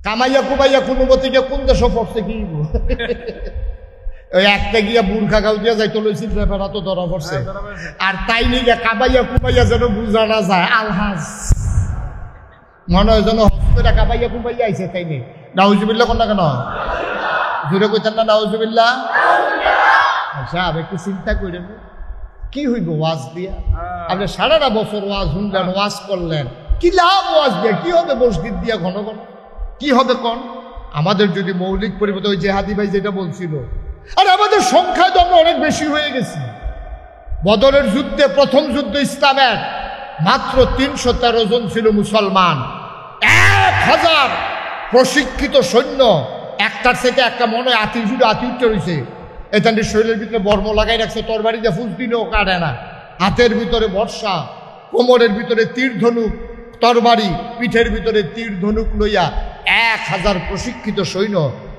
কামাইয়া কুমাইয়া কোনো মতিকে কোন দেশও পড়ছে কি ওই একটা গিয়া বুর্খা গাও দিয়া যাইতে লইছিল ব্যাপারা তো ধরা পড়ছে। আর তাই নিয়ে কাবাইয়া কুমাইয়া যেন বুঝা না যায় আলহাজ মনে হয় যেন হস্তেরা কাবাইয়া কুমাইয়া আইছে। তাই নেই নাউজুবিল্লাহ কোন না কেন জুড়ে কইতেন না নাউজুবিল্লাহ? আচ্ছা একটু চিন্তা করেন কি হইব ওয়াজ দিয়া? আপনি সারাটা বছর ওয়াজ শুনলেন, ওয়াজ করলেন, কি লাভ ওয়াজ দিয়া? কি হবে মসজিদ দিয়া ঘন ঘন? কি হবে কোন? আমাদের যদি মৌলিক পরিবর্তন, ওই জেহাদি ভাই যেটা বলছিল, আর আমাদের সংখ্যায় তো আমরা অনেক বেশি হয়ে গেছি। বদরের যুদ্ধে, প্রথম যুদ্ধ ইসলামের, মাত্র ৩১৩ জন ছিল মুসলমান। ১,০০০ প্রশিক্ষিত সৈন্য, একটার থেকে একটা মনে আতি উঠতে রয়েছে। এখানে শরীরের ভিতরে বর্ম লাগাই রাখছে, তরবারি দিয়ে ফুস দিলেও কাটে না। হাতের ভিতরে বর্ষা, কোমরের ভিতরে তীর ধনুক, তরবারি, পিঠের ভিতরে তীর ধনুক লইয়া ১,০০০ প্রশিক্ষিত সৈন্য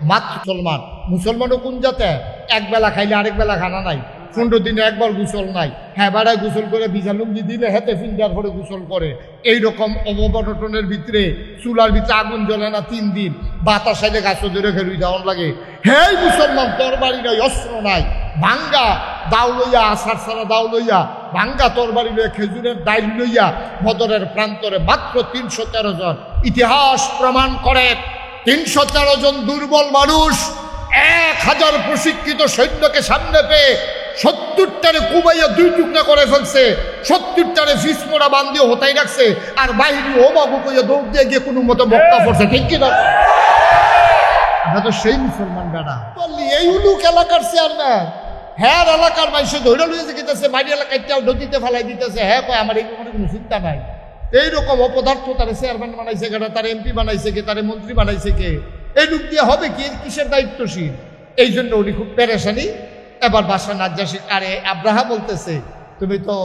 মাত্র মুসলমান। মুসলমানও কোন জাতে? এক বেলা খাইলে আরেক বেলা খানা নাই, ১৫ দিনে একবার গোসল নাই। হ্যাঁ বেড়ায় গোসল করে ভিজা লুঙ্গি দিলে হেতে ফিঙ্গার পরে গোসল করে। এইরকম অববটনের ভিতরে চুলার ভিতরে আগুন জ্বলে না ৩ দিন, বাতাস আইলে গাছ ধরে খেলুই যাওয়ার লাগে। হেই মুসলমান, তরবারি নাই, অস্ত্র নাই, ভাঙ্গা দাও লইয়া, আষাঢ় ছাড়া দাও লইয়া, ভাঙ্গা তরবারি লইয়া, খেজুরের ডাইল লইয়া বদরের প্রান্তরে মাত্র ৩১৩ জন। ইতিহাস প্রমাণ করে ৩১৩ জন দুর্বল মানুষ ১,০০০ প্রশিক্ষিত সৈন্যকে সামনে পেয়ে ৭০টারে কুবাইয়া ২ টুকরা করে ফেলছে, ৭০টারে ফিসমোড়া বান্ধিয়ে হতাই রাখছে, আর বাহিনী ও বাবু কইয়া দৌড় দিয়ে গিয়ে কোনো মতো মক্কা পড়ছে। ঠিক কিনা? আমরা তো সেই মুসলমান বেড়া বললি। এই উলুক এলাকার চেয়ারম্যান, হ্যাঁ এলাকার মানুষ ধৈর্য লইয়া গেতেছে, বাড়ি এলাকায় নদীতে ফেলাই দিতেছে। হ্যাঁ কয় আমার এই কোনো চিন্তা নাই। এইরকম অপদার্থ তারে চেয়ারম্যান বানাইছে কে, তার এমপি বানাইছে কে, তারে মন্ত্রী বানাইছে কে? এই লোক দিয়ে হবে কি? কিসের দায়িত্বশীল? এই জন্য উনি খুব পেরেশানি। এবার বাদশা নাজ্জাশী, আরে আব্রাহা বলতেছে তুমি তো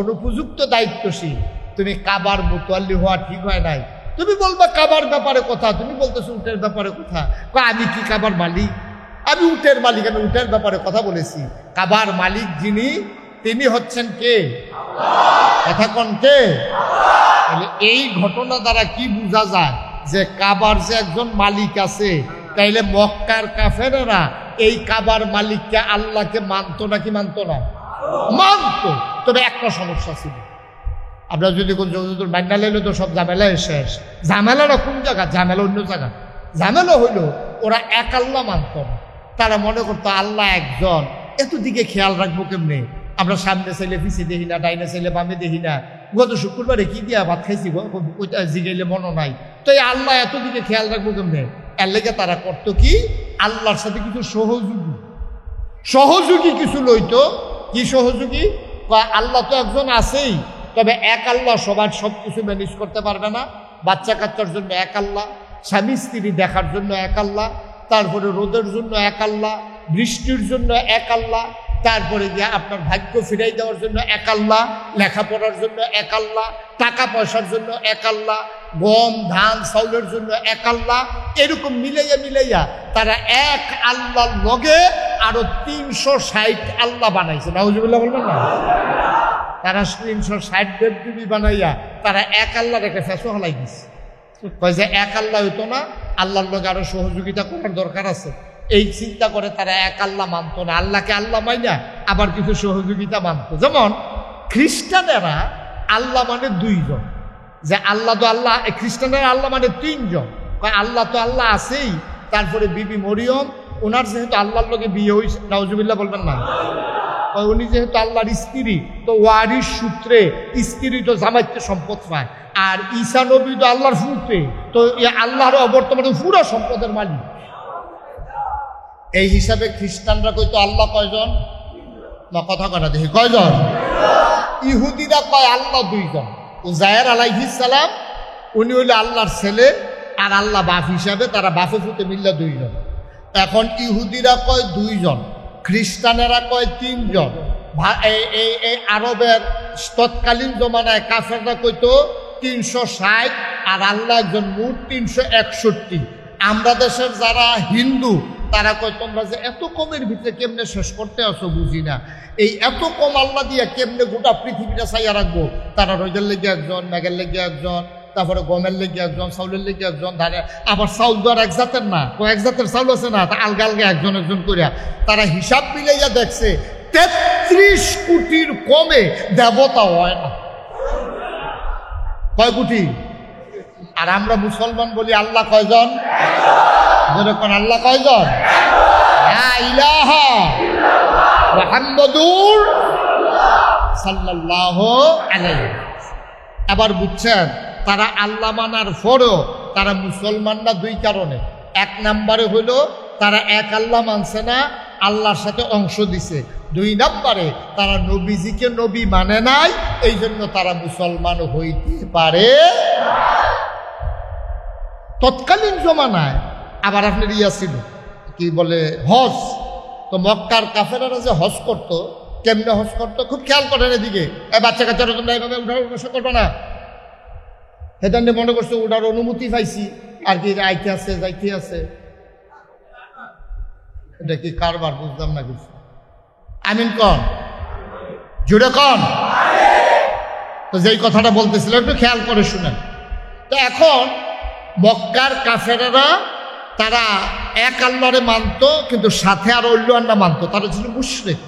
অনুপযুক্ত দায়িত্বশীল, তুমি কাবার মুতাল্লি হওয়া ঠিক হয় নাই। তুমি বলবা কাবার ব্যাপারে কথা, তুমি বলতেছো উটের ব্যাপারে কথা। আমি কি কাবার মালিক? আমি উটের মালিক, আমি উটের ব্যাপারে কথা বলেছি। কাবার মালিক যিনি, তিনি হচ্ছেন কে? কথা কোন কে? এই ঘটনা দ্বারা কি বোঝা যায় যে কাবার যে একজন মালিক আছে, তাইলে মক্কার কাফেরেরা এই কাবার মালিককে, আল্লাহকে মানতো নাকি মানতো না? মানতো। তবে একটা সমস্যা ছিল, আমরা যদি কোন মান্না লাইলে তো সব ঝামেলা শেষ। ঝামেলাটা কোন জায়গা? ঝামেলা অন্য জায়গা। ঝামেলা হইলো ওরা এক আল্লাহ মানত না। তারা মনে করতো আল্লাহ একজন, এত দিকে খেয়াল রাখবো কেমনে? আমরা সামনে চাইলে পিছিয়ে দেখি না, ডাইনে চাইলে বামে দেখি না। গত শুক্রবারে কি দিয়া ভাত খাইছি জিগাইলে মনে নাই। তো এই আল্লাহ এত দিকে খেয়াল রাখবো কেমনে? এর লেগে তারা করতো কি, আল্লাহর সাথে কিছু সহযোগী কিছু লইতো। কি সহযোগী? আল্লাহ তো একজন আছেই, তবে এক আল্লাহ সবার সব কিছু ম্যানেজ করতে পারবে না। বাচ্চা কাচ্চার জন্য এক আল্লাহ, স্বামী স্ত্রী দেখার জন্য এক আল্লাহ, তারপরে রোদের জন্য এক আল্লাহ, বৃষ্টির জন্য এক আল্লাহ, তারপরে গিয়ে আপনার ভাগ্য ফিরাই দেওয়ার জন্য এক আল্লাহ, লেখাপড়ার জন্য এক আল্লাহ, টাকা পয়সার জন্য এক আল্লাহ, গম ধান চাউলের জন্য এক আল্লাহ। এরকম মিলাইয়া তারা এক আল্লাহর লগে আরো ৩৬০ আল্লাহ বানাইছে। নাউজুবিল্লাহ বলবেন না? তারা ৩৬০ দেবদেবী বানাইয়া তারা এক আল্লাহর একটা ফেসো হালাই দিচ্ছে। কয় যে এক আল্লাহ হইতো না, আল্লাহর লগে আরো সহযোগিতা করার দরকার আছে। এই চিন্তা করে তারা এক আল্লাহ মানত না, আল্লাহকে আল্লাহ মাইনা আবার কিছু সহযোগিতা মানত। যেমন খ্রিস্টানেরা আল্লাহ মানে ২ জন, যে আল্লাহ তো আল্লাহ, খ্রিস্টানেরা আল্লাহ মানে ৩ জন। আল্লাহ তো আল্লাহ আছেই, তারপরে বিবি মরিয়ম, ওনার যেহেতু আল্লাহর লগে বিয়ে হয়েছে, নাউজুবিল্লাহ বলবেন না? উনি যেহেতু আল্লাহর স্ত্রী, তো ওয়ারিস সূত্রে স্ত্রী তো জামাইতে সম্পদ পায়। আর ঈসা নবী তো আল্লাহর সূত্রে, তো আল্লাহর অবর্তমানে পুরো সম্পদের মালিক। এই হিসাবে খ্রিস্টানরা কইতো আল্লাহ কয়জন? না কথা কটা দেখি কয়জন? ইহুদিরা কয় আল্লাহ ২ জন। উজায়ের আলাইহিস সালাম উনি হইল আল্লাহর ছেলে, আর আল্লাহ বাপ হিসাবে তারা বাপে ফুটে মিল্লা ২ জন। এখন ইহুদিরা কয় ২ জন, খ্রিস্টানেরা কয় ৩ জন। এই আরবের তৎকালীন জমানায় কাফেররা কইতো ৩৬০, আর আল্লাহ একজন, মোট ৩৬১। আমরা দেশের যারা হিন্দু তারা কয় তোমরা যে এত কমের ভিতরে কেমনে শেষ করতে আসো বুঝি না, এই এত কম আল্লাহ দিয়ে কেমনে গোটা পৃথিবীটা চাইয়া রাখবো? তারা রোদের লেগে একজন, মেঘের লেগে একজন, তারপরে গমের লেগে একজন, চাউলের লেগে একজন, ধারে আবার চাউল তো আর এক জাতের না, এক জাতের চাউল আছে না, আলগা আলগা একজন একজন করিয়া তারা হিসাব মিলাইয়া দেখছে 33 কোটির কমে দেবতা হয় না। কয় কোটি? আর আমরা মুসলমান বলি আল্লাহ কয়জন? যেরকম আল্লাহ কয়জন? লা ইলাহা মুহাম্মাদুর সাল্লাল্লাহু আলাইহি। এবার বুঝছেন, তারা আল্লাহ মানার পরও তারা মুসলমান না দুই কারণে। এক নম্বরে হইল তারা এক আল্লাহ মানছে না, আল্লাহর সাথে অংশ দিছে। দুই নম্বরে তারা নবীজিকে নবী মানে নাই, এই জন্য তারা মুসলমান হইতে পারে। তৎকালীন জমানায় আবার আপনার ইয়া ছিল কি বলে হজ। তো মক্কার কাফেরারা যে হজ করতো, কেমনে হজ করতো খুব খেয়াল করেন এদিকে। বাচ্চা কাচ্চারা তোমরা এইভাবে উঠার বসে করবো না, সেটা নিয়ে মনে করছো ওটার অনুমতি পাইছি আর কি আইতে আছে যাইতে আছে। এটা কি কারবার বুঝলাম না কিছু। আমিন কন, জুড়ে কন। তো যেই কথাটা বলতেছিল একটু খেয়াল করে শুনেন। তো এখন মক্কার কাফেরেরা তারা এক আল্লাহরে মানতো, কিন্তু সাথে আর অন্য আল্লাহ মানতো। তারা ছিল মুশরিক।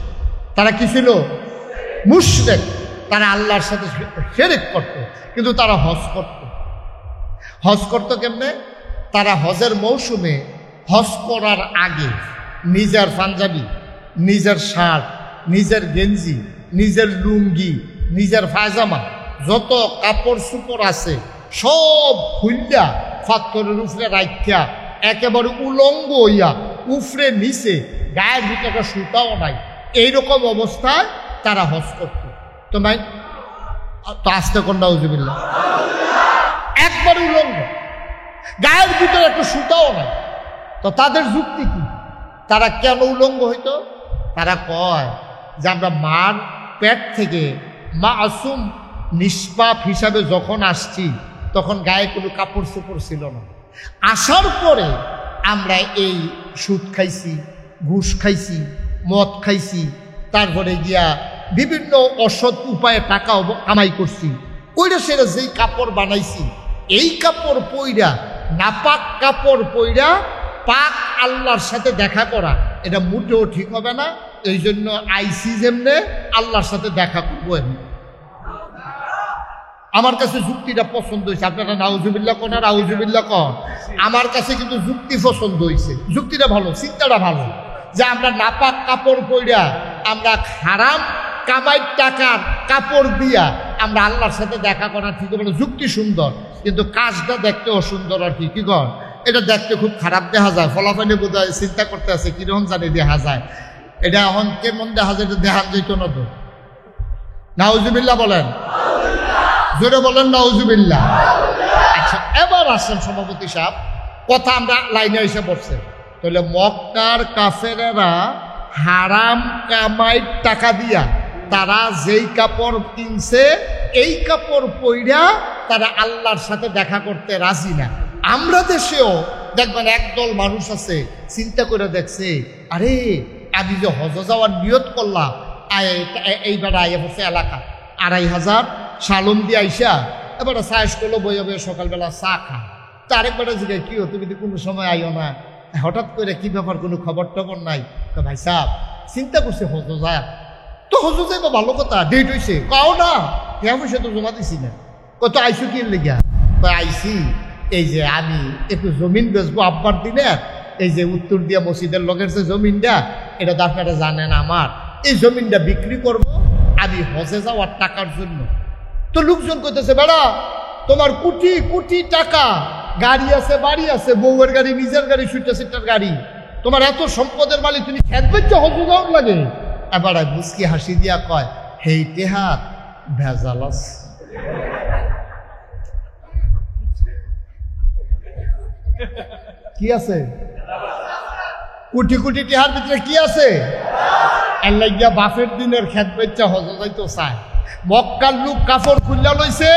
তারা কি ছিল? মুশরিক। তারা আল্লাহর সাথে শিরক করত, কিন্তু তারা হজ করত। হজ করতো কেমনে? তারা হজের মৌসুমে হজ করার আগে নিজের পাঞ্জাবি, নিজের শার্ট, নিজের গেঞ্জি, নিজের লুঙ্গি, নিজের পায়জামা, যত কাপড় চোপড় আছে সব খুললা পাথরের উপরে রাখিয়া একেবারে উলঙ্গ হইয়া উফরে নিচে গায়ের ভিতরে সুতাও নাই, এইরকম অবস্থায় তারা হজ করত। তো নাই তো আসতে কোন নাউজুবিল্লাহ, একবারে উলঙ্গ, গায়ের ভিতরে একটা সুতাও নাই। তো তাদের যুক্তি কি? তারা কেন উলঙ্গ হইতো? তারা কয় যে আমরা মার পেট থেকে মাসুম নিষ্পাপ হিসাবে যখন আসছি তখন গায়ে কোনো কাপড় চোপড় ছিল না। আসার পরে আমরা এই সুদ খাইছি, ঘুষ খাইছি, মদ খাইছি, তারপরে গিয়া বিভিন্ন অসৎ উপায়ে টাকা কামাই করছি। ওইটা সেটা যেই কাপড় বানাইছি, এই কাপড় পইরা, নাপাক কাপড় পইরা পাক আল্লাহর সাথে দেখা করা এটা মোটেও ঠিক হবে না। এই জন্য আইসি যেমনে আল্লাহর সাথে দেখা করবো এমনি। আমার কাছে যুক্তিটা পছন্দ হয়েছে। আপনারা নাউজুবিল্লাহ কোন আর আউজুবিল্লাহ কোন, আমার কাছে কিন্তু যুক্তি পছন্দ হয়েছে। যুক্তিটা ভালো, চিন্তাটা ভালো, যে আমরা নাপাক কাপড় পইরা, আমরা হারাম কামাইর টাকার কাপড় দিয়া আমরা আল্লাহর সাথে দেখা করা ঠিক হবে না। যুক্তি সুন্দর, কিন্তু কাজটা দেখতে অসুন্দর আর কি। কি কর, এটা দেখতে খুব খারাপ দেখা যায়। ফলাফলে বোধ হয় চিন্তা করতে আছে কিরকম জানি দেখা যায়। এটা এখন কেমন দেখা যায়, এটা দেখান যেত না তো। নাউজুবিল্লাহ বলেন, জোরে বলেন নাউজুবিল্লাহ। আচ্ছা, এবার আসেন সভাপতি সাহেব, কথা আমরা লাইনে এসে পড়ছে। তাহলে মক্কার কাফেরেরা হারাম কামাইর টাকা দিয়া তারা যেই কাপড় কিনছে, এই কাপড় পইরা তারা আল্লাহর সাথে দেখা করতে রাজি না। আমরা দেশেও দেখবেন একদল মানুষ আছে চিন্তা করে দেখছে, আরে আমি যে হজ যাওয়ার নিয়ত করলাম, এইবার আইয়া পড়ছে এলাকা 2500 সালম দিয়ে আইসা এবার চাষ করলো, বইয়া বইয়া সকালবেলা চা খা। তো আরেকবারে জিজ্ঞাসা, কি তুমি তো কোনো সময় আইও না, হঠাৎ করে কি ব্যাপার, কোনো খবর টবর নাই? তো ভাই সাহেব চিন্তা করছে হজ যায়, তো হজ যাইবা ভালো কথা, ডেট হয়েছে, কাও না কেউ পয়সা তো জমা দিছি না। কত আইসু কি লেগা? আইসি এই যে আমি একটু জমিন বেচবো আব্বার দিনের, এই যে উত্তর দিয়া মসজিদের লগের যে জমিনটা, এটা তো আপনারা জানেন, আমার এই জমিনটা বিক্রি করব আমি হজে যাওয়ার টাকার জন্য। তো লোকজন কইতেছে, বেড়া তোমার কোটি কোটি টাকা, গাড়ি আছে, বাড়ি আছে, বউয়ের গাড়ি, নিজের গাড়ি, সুইটার সিটার গাড়ি, তোমার এত সম্পদের মালিক, তুমি খেত বেচে হজে যাওয়ার লাগে? এবার মুস্কি হাসি দিয়া কয়, হেই টেহাত ভেজাল আছে। কি আছে? কোটি কোটি টেহার ভিতরে কি আছে? এর লাগিয়া বাফের দিনের খেত বেচা হজ যাইতো চায়। মক্কার লোক কাপড় খুললা লইছে,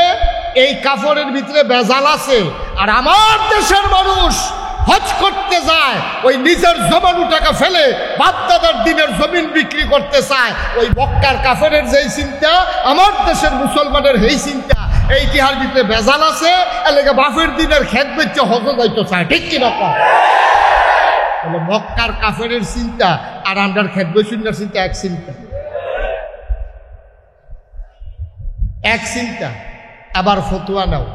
এই কাপড়ের ভিতরে ভেজাল আছে। আর আমার দেশের মানুষ হজ করতে যায়, ওই নিজের জমানো টাকা ফেলে বাপদাদার দিনের জমিন বিক্রি করতে চায়। ওই মক্কার কাফেরের যেই চিন্তা, আমার দেশের মুসলমানের এই চিন্তা। এই ইতিহার ভিতরে বেজাল আছে, এলাকা বাফের দিনের খেত বেচে হজ যাইতে চায়, ঠিক কিনা? মক্কার কাফেরের চিন্তা আর আমরার খেত বেচুনার চিন্তা এক চিন্তা, এক চিন্তা। আবার ফতুয়া নাও,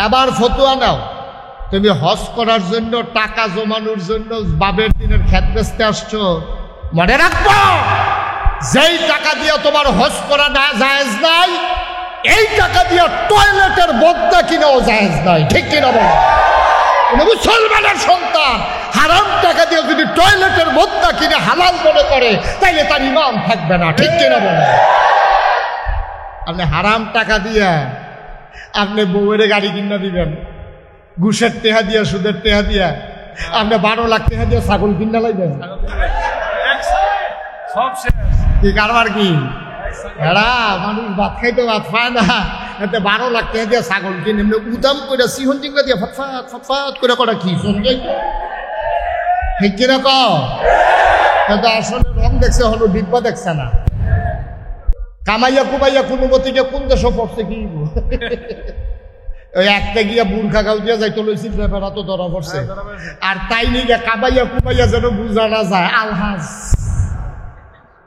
আবার ফতুয়া নাও। তুমি হজ করার জন্য টাকা জমানোর জন্য বাবের দিনের খেত বেচতে আসছো, মনে রাখবো যেই টাকা দিয়ে তোমার হজ করা না জায়েজ নাই, এই টাকা দিয়ে টয়লেটের বদনা কিনাও জায়েজ নাই, ঠিক কিনা বলো? মুসলমানের সন্তান হারাম টাকা দিয়ে যদি টয়লেটের বদনা কিনে হালাল মনে করে তাইলে তার ইমান থাকবে না, ঠিক কিনা বলো? আপনি হারাম টাকা দিয়া আপনি বউয়ের গাড়ি কিনা দিবেন, ঘুষের টেহা দিয়া, সুদের টেহা দিয়া আপনি 12 লাখ টাকা দিয়ে ছাগল কিনা লাইবেন, কি কারবার কি? এরা মানুষ ভাত খাইতে ভাত পায় না, এতে 12 লাখ টাকা দিয়ে ছাগল কিনে এমনি উদাম করে সিহন চিংড়া দিয়ে ফটফাট ফটফাট করে করা কি শুনবে, ঠিক কিনা কও? আসলে রং দেখছে, হলো ডিব্বা দেখছে না। কামাইয়া কুমাইয়া কোনো মতিকে কোন দেশে পড়ছে কি? ওই একটা গিয়া বুর্খা গাউ দিয়া যাইতে লইছিল, ব্যাপার তো ধরা পড়ছে। আর তাই নিয়ে কাবাইয়া কুমাইয়া যেন বুঝা না যায়, আলহাজ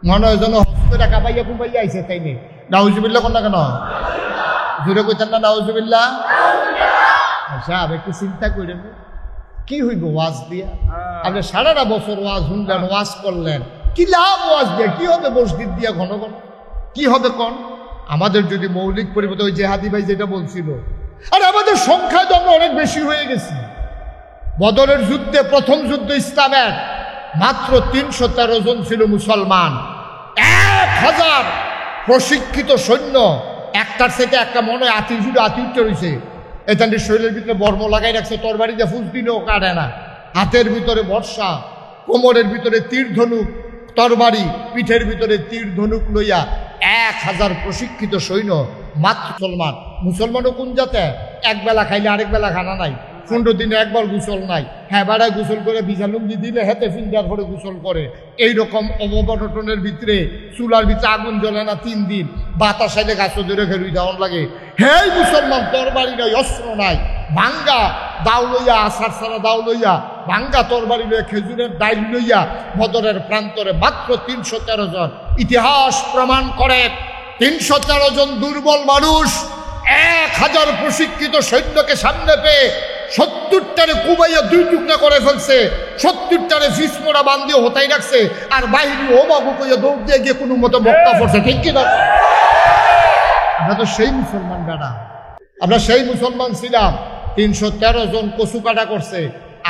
মনে হয় যেন হস্তে কাবাইয়া কুমাইয়া আইছে, তাই নেই। নাউজুবিল্লাহ কোন না কেন জুড়ে কইতেন না নাউজুবিল্লাহ? আচ্ছা একটু চিন্তা করেন কি হইব ওয়াজ দিয়া? আপনি সারাটা বছর ওয়াজ শুনলেন, ওয়াজ করলেন, কি লাভ ওয়াজ দিয়া? কি হবে মসজিদ দিয়া ঘন ঘন? কি হবে কোন? আমাদের যদি মৌলিক পরিবর্তন, ওই জেহাদি ভাই যেটা বলছিল, আর আমাদের সংখ্যায় তো আমরা অনেক বেশি হয়ে গেছি। বদরের যুদ্ধে, প্রথম যুদ্ধ ইসলামের, মাত্র 313 জন ছিল মুসলমান। 1000 প্রশিক্ষিত সৈন্য, একটার সাথে একটা মনে আতি উঠতে রয়েছে। এখানে শরীরের ভিতরে বর্ম লাগাই রাখছে, তরবারিতে ফুস দিলেও কাটে না। হাতের ভিতরে বর্ষা, কোমরের ভিতরে তীর ধনুক, তরবারি, পিঠের ভিতরে তীর ধনুক লইয়া 1000 প্রশিক্ষিত সৈন্য মাত্র মুসলমান। মুসলমানও কোন জাতে? এক বেলা খাইলে আরেক বেলা খানা নাই, 15 দিনে একবার গোসল নাই, হ্যাঁ বেড়ায় গোসল করে ভিজা লুঙ্গি দিলে হেতে ফিঙ্গার করে গোসল করে। এইরকম অববটনের ভিতরে চুলার ভিতরে আগুন জ্বলে না 3 দিন, বাতাস আইলে গাছ ধরে খেলুই যাওয়ান লাগে। হেই মুসলমান, তরবারি নাই, অস্ত্র নাই, ভাঙ্গা দাও লইয়া, আষাঢ় ছাড়া দাও লইয়া, ভাঙ্গা তরবারি লইয়া, খেজুরের ডাইল লইয়া বদরের প্রান্তরে মাত্র 313 জন। ইতিহাস প্রমাণ করে 313 জন দুর্বল মানুষ 1000 প্রশিক্ষিত সৈন্যকে সামনে পেয়ে 70টারে কুবাইয়া 2 টুকরা করে ফেলছে, 70টারে ফিসমোড়া বান্ধিয়ে হতাই রাখছে, আর বাহিনী ও বাবু কইয়া দৌড় দিয়ে গিয়ে কোনো মতো বক্তা পড়ছে, ঠিক কিনা? আমরা তো সেই মুসলমান বেড়া, আমরা সেই মুসলমান ছিলাম। 313 জন কচু কাটা করছে,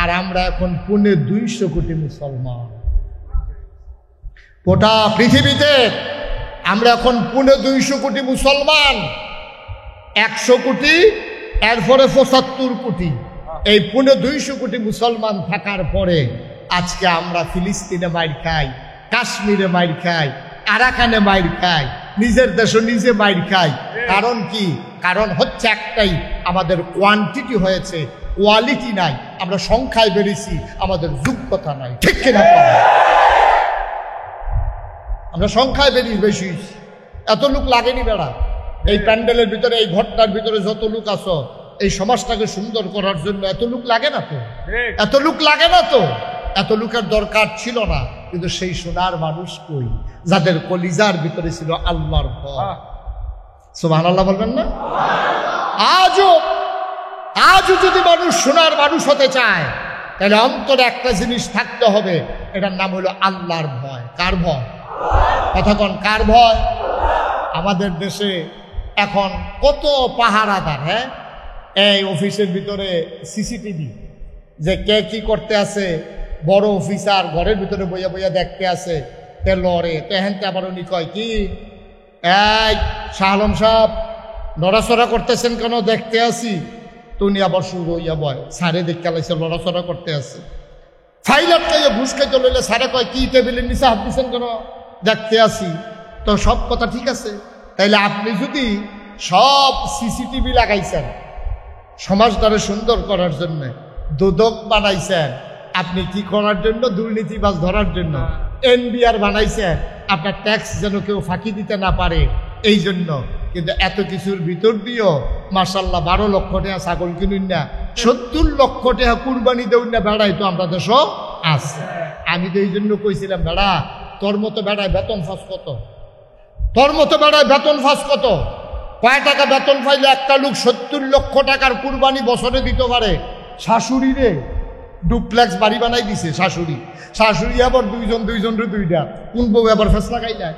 আর আমরা এখন 250 কোটি মুসলমান। গোটা পৃথিবীতে আমরা এখন 250 কোটি মুসলমান, 100 কোটি, এরপরে 75 কোটি। এই 250 কোটি মুসলমান থাকার পরে আজকে আমরা ফিলিস্তিনে মাইর খাই, কাশ্মীরে মাইর খাই, আরাকানে মাইর খাই, নিজের দেশে নিজে মাইর খাই। কারণ কি? কারণ হচ্ছে একটাই, আমাদের কোয়ান্টিটি হয়েছে, কোয়ালিটি নাই। আমরা সংখ্যায় বেড়েছি, আমাদের যোগ্যতা নাই, ঠিক কিনা? আমরা সংখ্যায় বেশি, এত লোক লাগেনি বেড়া। এই প্যান্ডেলের ভিতরে, এই ঘরটার ভিতরে যত লোক আছো, এই সমাজটাকে সুন্দর করার জন্য এত লোক লাগে না তো, এত লোক লাগে না তো, এত লোকের দরকার ছিল না। কিন্তু সেই সোনার মানুষ কই, যাদের কলিজার ভিতরে ছিল আল্লাহর ভয়। সুবহানাল্লাহ বলবেন না? আজও যদি মানুষ সোনার মানুষ হতে চায়, তাহলে অন্তরে একটা জিনিস থাকতে হবে, এটার নাম হলো আল্লাহর ভয়। কার ভয়? কথা কন, কার ভয়? আমাদের দেশে এখন কত পাহারাদার, হ্যাঁ, এই অফিসের ভিতরে সিসিটিভি, যে কে কি করতে আছে, বড় অফিসার ঘরের ভিতরে বইয়া বইয়া দেখতে আছে, তে লড়ে, তেহেনতে আবার উনি কয় কি, এই শাহ আলম সাহেব নড়াচড়া করতেছেন কেন? দেখতে আসি। তো উনি আবার শুরু হইয়া বয়, সারে দেখতে লাইছে নড়াচড়া করতে আছে। ফাইলার খাইয়া ঘুষ খাইতে লইলে সারে কয় কি, টেবিলের নিচে হাত দিচ্ছেন কেন? দেখতে আসি। তো সব কথা ঠিক আছে, তাইলে আপনি যদি সব সিসিটিভি লাগাইছেন সমাজটারে সুন্দর করার জন্য, দুদক বানাইছেন আপনি কি করার জন্য? দুর্নীতিবাজ ধরার জন্য। এনবিআর বানাইছেন আপনার ট্যাক্স যেন কেউ ফাঁকি দিতে না পারে এই জন্য। কিন্তু এত কিছুর ভিতর দিয়েও মাশাআল্লাহ 12 লক্ষ টাকা ছাগল কিনুন না, 70 লক্ষ টাকা কুরবানি দেউন না, বেড়াই তো আমরা দেশ আছে। আমি তো এই জন্য কইছিলাম, বেড়া তোর মতো বেড়ায় বেতন ফাঁস কত, তোর মতো বেড়ায় বেতন ফাঁস কত, কয় টাকা বেতন পাইলে একটা লোক 70 লক্ষ টাকার কুরবানি বছরে দিতে পারে? শাশুড়ি রে ডুপ্লেক্স বাড়ি বানাই দিছে, শাশুড়ি আবার দুইজনের দুইটা, কোন বউ আবার ফেস লাগাই যায়,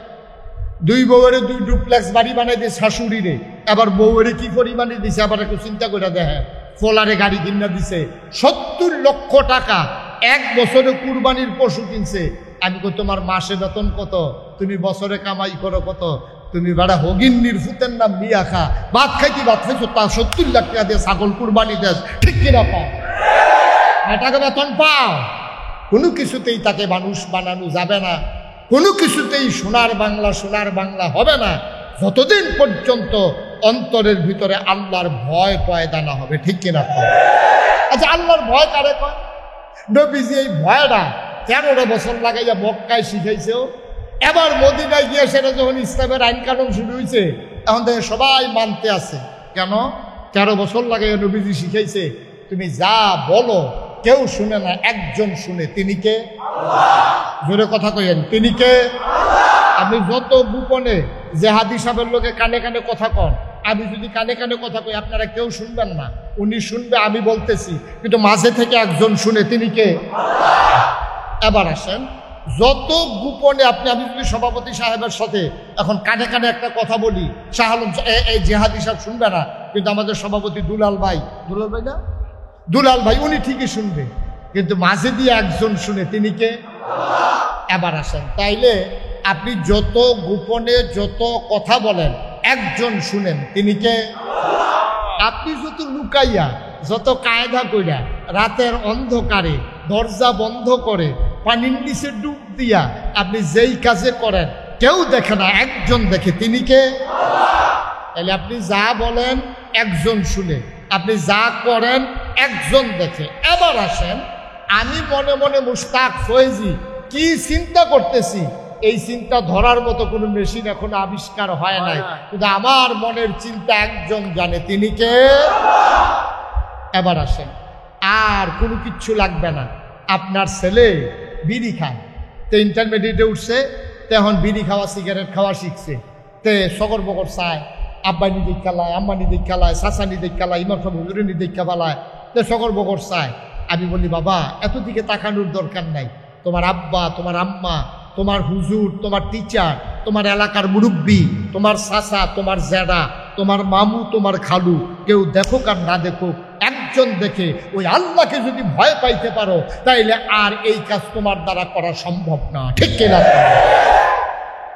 দুই বউয়ের 2 ডুপ্লেক্স বাড়ি বানাই দিয়ে শাশুড়ি রে, আবার বউয়ের কি পরিমাণে দিছে আবার একটু চিন্তা করে দেখে, ফোলারে গাড়ি কিনা দিছে, 70 লক্ষ টাকা এক বছরে কুরবানির পশু কিনছে। আমি কই তোমার মাসে বেতন কত, তুমি বছরে কামাই করো কত? তুমি বেড়া হগিন্নির ফুতের নাম মিয়া খা, ভাত খাইছো তা 70 লাখ টাকা দিয়ে ছাগল কুরবানি দেশ, ঠিক কিনা পাও? টাকা বেতন পাও? কোনো কিছুতেই তাকে মানুষ বানানো যাবে না, কোনো কিছুতেই সোনার বাংলা হবে না যতদিন পর্যন্ত অন্তরের ভিতরে আল্লাহর ভয় পয়দা না হবে, ঠিক কিনা পাও? আচ্ছা, আল্লাহর ভয় কারে কয়? নবীজি এই ভয়টা 13 বছর লাগাইয়া মক্কায় শিখাইছেও, এবার মদিনায় গিয়ে সেটা যখন ইসলামের আইন কানুন শুরু হয়েছে তখন থেকে সবাই মানতে আছে। কেন? 13 বছর লাগাইয়া নবীজি শিখাইছে, তুমি যা বলো কেউ শুনে না, একজন শুনে, তিনি কে? জোরে কথা কইেন, তিনি কে? আপনি যত গোপনে জেহাদি সাহেবের লোকে কানে কানে কথা কন, আমি যদি কানে কানে কথা কই আপনারা কেউ শুনবেন না, উনি শুনবে আমি বলতেছি, কিন্তু মাঝে থেকে একজন শুনে, তিনি কে? এবার আসেন, যত গোপনে আমি যদি সভাপতি সাহেবের সাথে এখন কানে কানে একটা কথা বলি, শাহ আলম এই জেহাদি সাহেব শুনবে না, কিন্তু আমাদের সভাপতি দুলাল ভাই না, দুলাল ভাই উনি ঠিকই শুনবে, কিন্তু মাঝে দিয়ে একজন শুনে, তিনি কে? এবার আসেন, তাইলে আপনি যত গোপনে যত কথা বলেন একজন শুনেন, তিনি কে? আপনি যত লুকাইয়া যত কায়দা কইরা রাতের অন্ধকারে দরজা বন্ধ করে পানির নিচে ডুব দিয়া আপনি যেই কাজে করেন কেউ দেখে না, একজন দেখে, তিনি কে? তাহলে আপনি যা বলেন একজন শুনে, আপনি যা করেন একজন দেখে। এবার আসেন, আমি মনে মনে মুশতাক ফয়েজি কি চিন্তা করতেছি, এই চিন্তা ধরার মতো কোনো মেশিন এখন আবিষ্কার হয় নাই, কিন্তু আমার মনের চিন্তা একজন জানে, তিনি কে? এবার আসেন, আর কোনো কিচ্ছু লাগবে না। আপনার ছেলে বিড়ি খায়, তো ইন্টারমিডিয়েটে উঠছে, তখন বিড়ি খাওয়া সিগারেট খাওয়া শিখছে, তে সকর বকর চায়, আব্বা নিদিক খেলায়, আম্মা নিদিক খেলায়, চাচা নিদিক খেলায়, ইমাম সব হুজুরে নিদিক খেলায়, তে সকর বকর চায়। আমি বলি, বাবা এত দিকে তাকানোর দরকার নাই, তোমার আব্বা, তোমার আম্মা, তোমার হুজুর, তোমার টিচার, তোমার এলাকার মুরব্বী, তোমার চাচা, তোমার জেডা, তোমার মামু, তোমার খালু, কেউ দেখুক আর না দেখুক, একজন দেখে ওই আল্লাহকে যদি ভয় পাইতে পারো তাইলে আর এই কাজ তোমার দ্বারা করা সম্ভব না, ঠিক কিনা?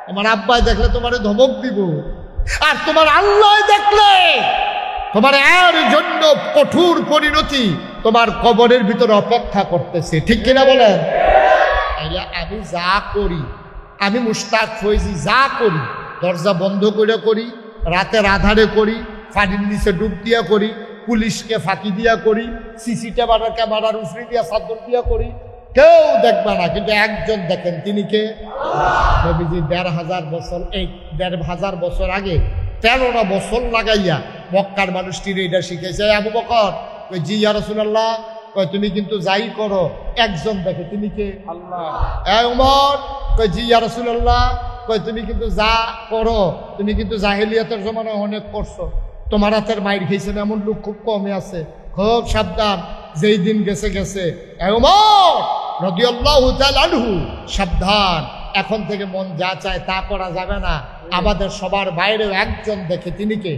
তোমার আব্বাই দেখলে তোমারে ধমক দিব, আর তোমার আল্লাহ দেখলে তোমার এর জন্য কঠোর পরিণতি তোমার কবরের ভিতরে অপেক্ষা করতেছে, ঠিক কিনা বলেন? তাইলে আমি যা করি, আমি মুশতাক ফয়েজি যা করি, দরজা বন্ধ করে করি, রাতের আধারে করি, পানির নিচে ডুব দিয়া করি, পুলিশকে ফাঁকি দিয়া করি, সিসি ক্যামেরার উফরি দিয়া চাদর দিয়া করি, কেউ দেখবে না, কিন্তু একজন দেখেন, তিনি কে? নবীজি 1500 বছর, এই 1500 বছর আগে 13 বছর লাগাইয়া মক্কার মানুষটির এটা শিখেছে। আবু বকর কই, জি ইয়া রাসূলুল্লাহ, কই তুমি কিন্তু যাই করো একজন দেখে, তিনি কে? আল্লাহ। উমর কই, জি ইয়া রাসূলুল্লাহ, কই তুমি কিন্তু যা করো, তুমি কিন্তু জাহেলিয়াতের জমানায় অনেক করছো, তোমার হাতের মাইর খেয়েছেন এমন লোক খুব কমে আছে, খুব সাবধান, যেই দিন গেছে গেছে। উমর রাদিয়াল্লাহু তাআলা আনহু, সাবধান, এখন থেকে মন যা চায় তা করা যাবে না, আমাদের সবার বাইরেও একজন দেখে, তিনি কে?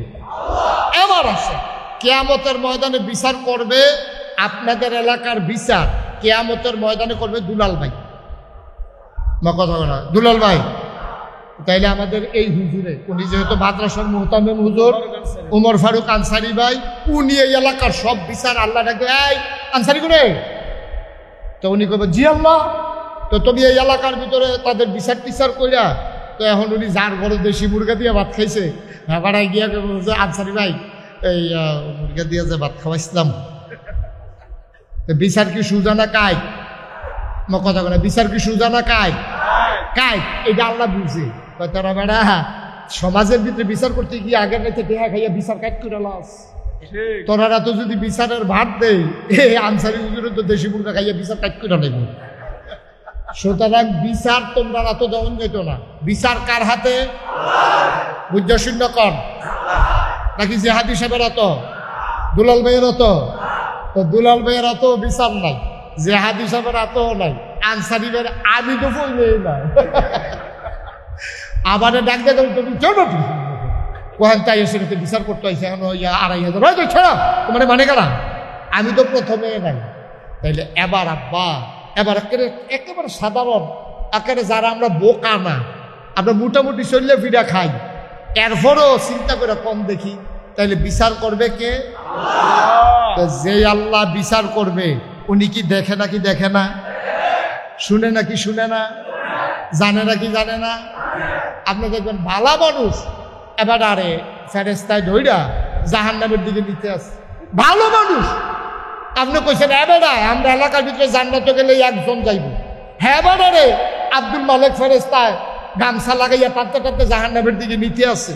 এবার আসে, কিয়ামতের ময়দানে বিচার করবে, আপনাদের এলাকার বিচার কিয়ামতের ময়দানে করবে দুলাল ভাই, কথা বলা দুলাল ভাই। তাইলে আমাদের এই হুজুরে, উনি যেহেতু মাদ্রাসার মুহতামিম হুজুর উমর ফারুক আনসারি ভাই, উনি এই এলাকার সব বিচার আল্লাহ ডাকবে, এই আনসারি করে, তো উনি কবে, জি আল্লাহ। তো তুমি এই এলাকার ভিতরে তাদের বিচার টিচার কইরা, তো এখন উনি যার ঘরে দেশি মুরগা দিয়ে ভাত খাইছে, ভাড়ায় গিয়া যে আনসারি ভাই এই মুরগা দিয়ে যে ভাত খাওয়াইছিলাম, বিচার কি সুজানা কায়? কথা বলে, বিচার কি সুজানা কায়? কায়, এটা আল্লাহ বুঝে। তারা বেড়া সমাজের ভিতরে বিচার করতে গিয়ে আগের রাইতে টেহা খাইয়া বিচার কাট করে লাস। তোরা তো যদি বিচারের ভাত দেয়, আনসারি হুজুরের তো দেশি মুরগা খাইয়া বিচার কাট করে নেব। সুতরাং বিচার তোমরা তো দেওয়া যেত না। বিচার কার হাতে? বুঝা শূন্য কর নাকি জেহাদি সাহেবের অত, দুলাল ভাইয়ের অত? তো দুলাল ভাইয়ের অত বিচার নাই, জেহাদি সাহেবের অত নাই, আনসারি ভাইয়ের আমি তো বললেই না। আবার ডাক দেখো তুমি চলো ওখান তাই এসে বিচার করতে হয়েছে এখন 2,500 ছাড়া তোমার মানে কেনা আমি তো প্রথমে নাই। তাইলে এবার আব্বা এবার একেবারে সাধারণ একেবারে যারা আমরা বোকা না, আমরা মোটামুটি চললে ফিরা খাই, এরপরও চিন্তা করে কম দেখি, তাইলে বিচার করবে কে? যে আল্লাহ বিচার করবে উনি কি দেখে নাকি দেখে না? শুনে নাকি শুনে না? জানে নাকি জানে না? আপনি দেখবেন ভালো মানুষ এবার আরে ফেরেস্তায় ধইরা জাহান্নামের দিকে নিতে আসে। ভালো মানুষ আপনি কইছেন এবারে আমরা এলাকার ভিতরে জান্নাতে গেলে একজন যাইব, হ্যাঁ এবারে আব্দুল মালিক ফেরেস্তায় গামছা লাগাইয়া টানতে টানতে জাহান্নামের দিকে নিতে আসে।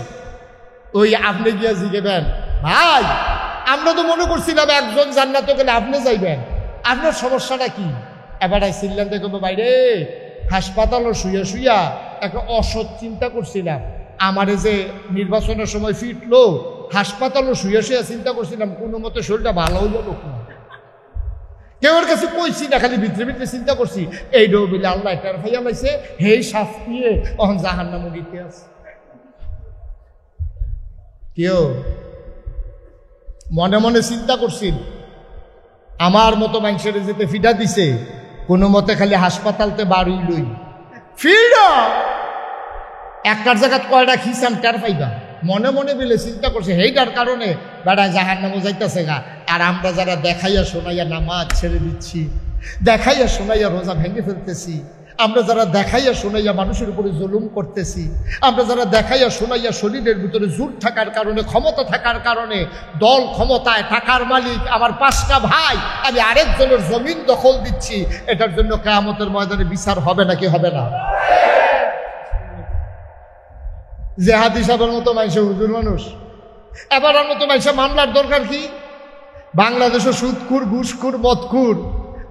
ওই আপনি গিয়া জিগেবেন ভাই আমরা তো মনে করছিলাম একজন জান্নাতে গেলে আপনি যাইবেন, আপনার সমস্যাটা কি? এবারে চিল্লান দেখবো বাইরে হাসপাতালও শুইয়া শুইয়া একটা অসৎ চিন্তা করছিলাম, আমারে যে নির্বাচনের সময় ফিটলো হাসপাতালও শুয়ে শুয়ে চিন্তা করছিলাম কোনো মতে শরীরটা ভালো হইল লোক না, কেউ কাছে কইছি না, খালি ভিতরে ভিতরে চিন্তা করছি এই ডবিলে আল্লাহ এটার ফাইয়া লাইছে হেই শাস্তিয়ে তখন জাহান্নামে দিতে আছে। কেউ মনে মনে চিন্তা করছিল আমার মতো মানুষের যেতে ফিডা দিছে কোনো মতে খালি হাসপাতালতে বাড়ি লই ফিডা একটার জায়গা কয়টা খিসাম টার পাইবা মনে মনে বেলে চিন্তা করছে সেইটার কারণে বেড়ায় জাহান্নামে যাইতেছে গা। আর আমরা যারা দেখাইয়া শোনাইয়া নামাজ ছেড়ে দিচ্ছি, দেখাইয়া শোনাইয়া রোজা ভেঙে ফেলতেছি, আমরা যারা দেখাইয়া শোনাইয়া মানুষের উপরে জুলুম করতেছি, আমরা যারা দেখাইয়া শোনাইয়া শরীরের ভিতরে জোর থাকার কারণে ক্ষমতা থাকার কারণে দল ক্ষমতায় টাকার মালিক আমার 5টা ভাই আমি আরেকজনের জমিন দখল দিচ্ছি, এটার জন্য কিয়ামতের ময়দানে বিচার হবে নাকি হবে না? জেহাদি সাহেবের মতো মানুষ হুজুর মানুষ এবার মতো মানুষ মামলার দরকার কি? বাংলাদেশে সুদখুর ঘুষখুর মদখুর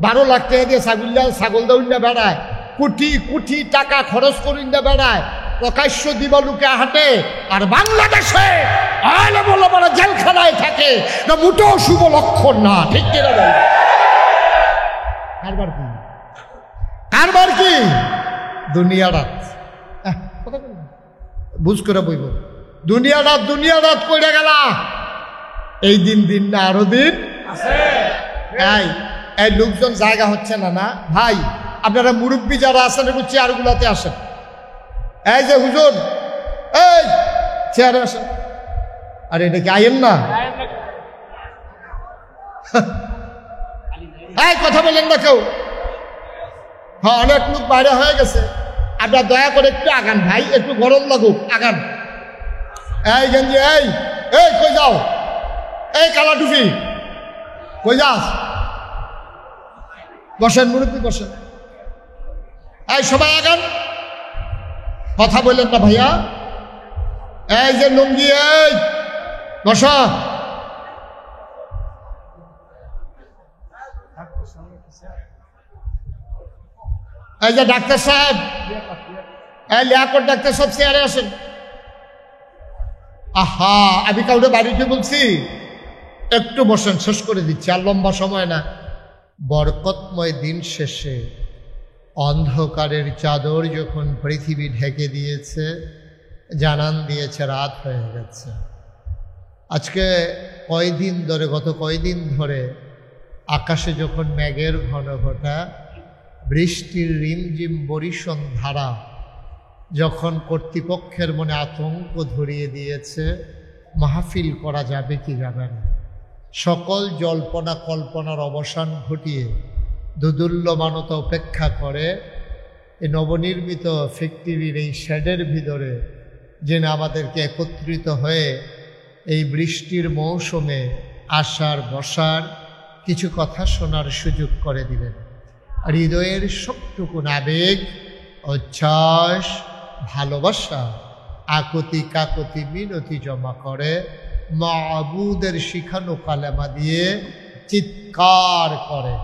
12 লাখ টাকা দিয়ে ছাগল দৌড়া বেড়ায়, কোটি কোটি টাকা খরচ করিন না বেড়ায়, প্রকাশ্য দিবালুকে হাঁটে, আর বাংলাদেশে জেলখানায় থাকে না, মোটেও শুভ লক্ষণ না। ঠিক কিনা বল? কারবার কি? কারবার কি? দুনিয়া রাত কথা বল বুঝ করে বইব দুনিয়া রাত পড়ে গেল। এই দিন দিন না আরো দিন এই লোকজন জায়গা হচ্ছে না না ভাই, আপনারা মুরব্বী যারা আছেন একটু চেয়ারগুলাতে আসেন। এই যে হুজুর এই চেয়ারে আসেন। আরে এটা কি আইন না? এই কথা বলেন না কেউ। হ্যাঁ অনেক লোক বাইরে হয়ে গেছে, আপনার দয়া করে একটু আগান ভাই, একটু গরম লাগুক আগান। এই গেঞ্জি এই এই কই যাও? এই কালা টুপি কই যাস? বসেন মুরব্বী বসেন। এই সবাই আগান, কথা বললেন না ভাইয়া। এই যে লুঙ্গি এই বস। এই যে ডাক্তার সাহেব, এই লিয়াকত ডাক্তার সাহেব চেয়ারে আসেন। আহা আমি কাউকে বাড়িতে বলছি একটু বসেন, শেষ করে দিচ্ছি আর লম্বা সময় না। বরকতময় দিন শেষে অন্ধকারের চাদর যখন পৃথিবী ঢেকে দিয়েছে, জানান দিয়েছে রাত হয়ে গেছে। আজকে গত কয়দিন ধরে আকাশে যখন মেঘের ঘন ঘটা, বৃষ্টির রিমঝিম বরিশন ধারা যখন কর্তৃপক্ষের মনে আতঙ্ক ধরিয়ে দিয়েছে, মাহফিল করা যাবে কি যাবে না, সকল জল্পনা কল্পনার অবসান ঘটিয়ে দুদুল্যমানতা উপেক্ষা করে এই নবনির্মিত ফ্যাক্টরির এই শেডের ভিতরে যেন আমাদেরকে একত্রিত হয়ে এই বৃষ্টির মৌসুমে আসার বসার কিছু কথা শোনার সুযোগ করে দিলেন। হৃদয়ের সবটুকু আবেগ, উচ্ছ্বাস, ভালোবাসা আকুতি কাকুতি মিনতি জমা করে মাবুদের শিখানো কালেমা দিয়ে চিৎকার করে।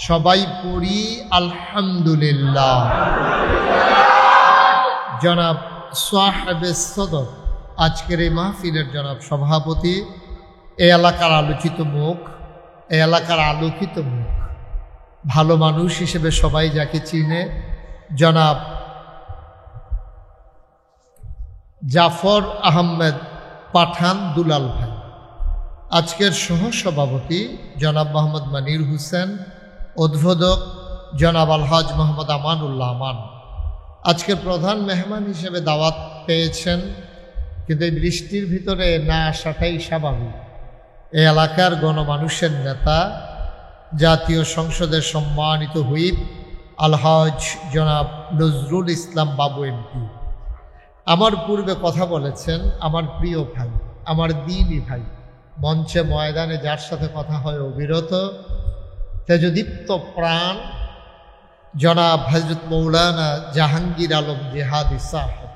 সবাই পড়ি আলহামদুলিল্লাহ। জনাব সাহেবে সদর, আজকের এই মাহফিলের জনাব সভাপতি, এই এলাকার আলোচিত মুখ, এই এলাকার আলোকিত মুখ, ভালো মানুষ হিসেবে সবাই যাকে চিনে, জনাব জাফর আহমেদ পাঠান দুলাল ভাই। আজকের সহসভাপতি জনাব মোহাম্মদ মনির হোসেন, উদ্বোধক জনাব আলহাজ মোহাম্মদ আমানুল্লাহ আমান। আজকের প্রধান মেহমান হিসেবে দাওয়াত পেয়েছেন, কিন্তু এই বৃষ্টির ভিতরে না আসাটাই স্বাভাবিক। এই এলাকার গণমানুষের নেতা, জাতীয় সংসদের সম্মানিত হুইপ আলহাজ জনাব নজরুল ইসলাম বাবু এমপি। আমার পূর্বে কথা বলেছেন আমার প্রিয় ভাই, আমার দিনই ভাই, মঞ্চে ময়দানে যার সাথে কথা হয় অবিরত, তেজদীপ্ত প্রাণ জনাব হযরত মৌলানা জাহাঙ্গীর আলম জিহাদি সাহেব,